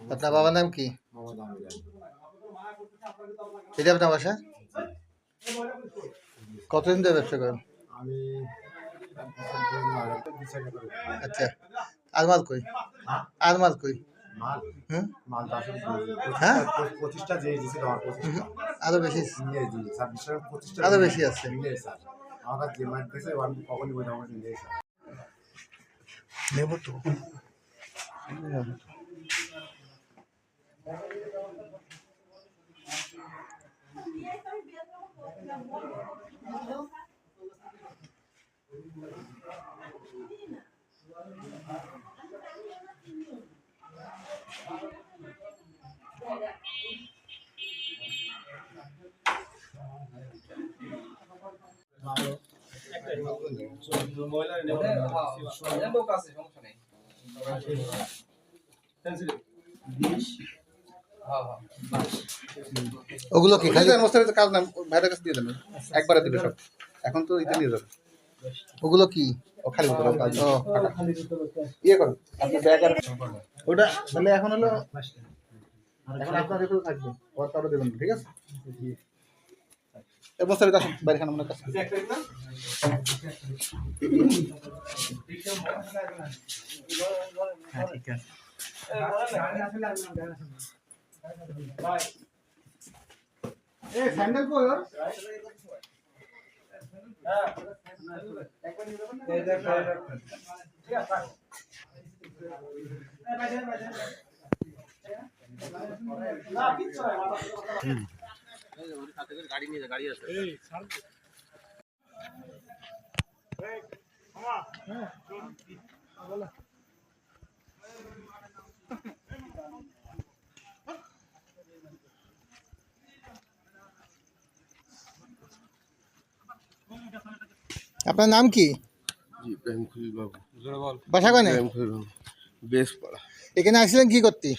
আপনার বাবার নাম কি? এটা আপনার বাসা? কতদিন ধরে ব্যবসা করেন? আচ্ছা, আর মাল কই? আর মাল কই? হ্যাঁ, আরো বেশি, আরো বেশি আছে। নেব তো। ওগুলো কি খালি মোস্তাফিজের কাজ না, ভাইয়ের কাছে দিয়ে দেবেন, একবারে দিবে সব। এখন তো এটা নিয়ে যাবে। ওগুলো কি? ও খালি বোতল। ও ইয়ে করো আপনি ব্যাগ আর ওটা তাহলে এখন হলো, এখন আপনার এগুলো থাকবে, ওর কারো দেবেন, ঠিক আছে? এই মোস্তাফিজ আসুন বাইরে, খান আমার কাছে। হ্যাঁ ঠিক আছে। এ স্যান্ডেল কই ওর? হ্যাঁ একবার নিয়ে যাবেন না? এই দেখ ঠিক আছে। এই বাইরে না কিছু হয় হুম, এই ওর সাথে করে গাড়ি নিয়ে যা, গাড়ি আছে। এই স্যার এই মামা হ্যাঁ বলো। আপনার নাম কি? জি প্রেম খুলি বাবু। বাসা কোনে? প্রেম খুলি বাবু বেশ পড়া। এখানে আসলেন কি করতে?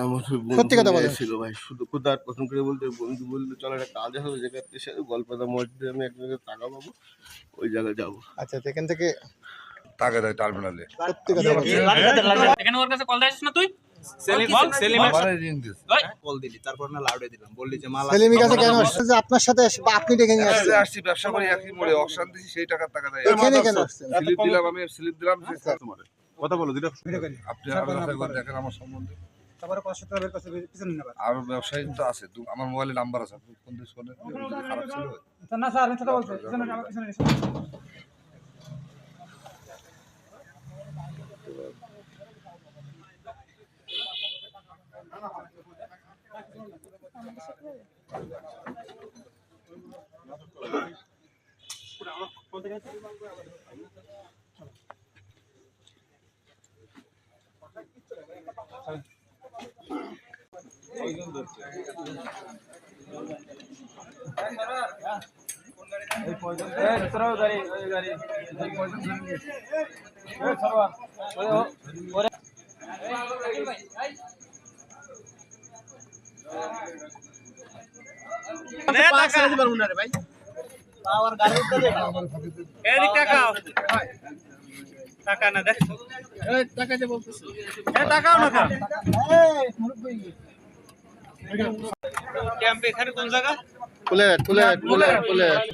আমার সত্যি কথা বলেন। ছিল ভাই, শুধু কোথার প্রথম করে বলতে বন্ধু বললো চলো একটা কাজ হবে যেখানে সে গল্পটা মসজিদে আমি এক জায়গায় টাকা পাবো, ওই জায়গায় যাবো। আচ্ছা এখান থেকে টাকা দেয় টার্মিনালে। সত্যি কথা বলেন। এখানে ওর কাছে কল দিছিস না তুই? সেলিম কল দিলি, তারপর না লাউডে দিলাম, বললি যে মাল সেলিমের কাছে কেন আসছেন? যে আপনার সাথে বা আপনি ডেকে নিয়ে আসছেন? আসছি ব্যবসা করি একই মোড়ে, অকশান দিছি সেই টাকা দেয়। এখানে কেন আসছেন? স্লিপ দিলাম, আমি স্লিপ দিলাম তোমার কথা বলো দিলাম। আপনি দেখেন আমার সম্বন্ধে তারপরে 500 টাকা বের করতে পিছনে নেবার আর ব্যবসায়ী তো আছে, আমার মোবাইলে নাম্বার আছে, আপনি ফোন দিয়ে শোনেন খারাপ ছিল না স্যার আমি কথা বলছি পিছনে টাকা না দেখ, টাকা যে বলতেছি, টাকাও না খা। ক্যাম্প এখানে কোন জায়গা? কুলেট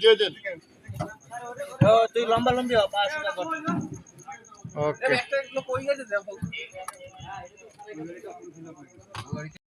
দিয়ে দেন। তুই লম্বা লম্বি হ, 500 টাকা। ওকে। একটা কই গেছে দেখো।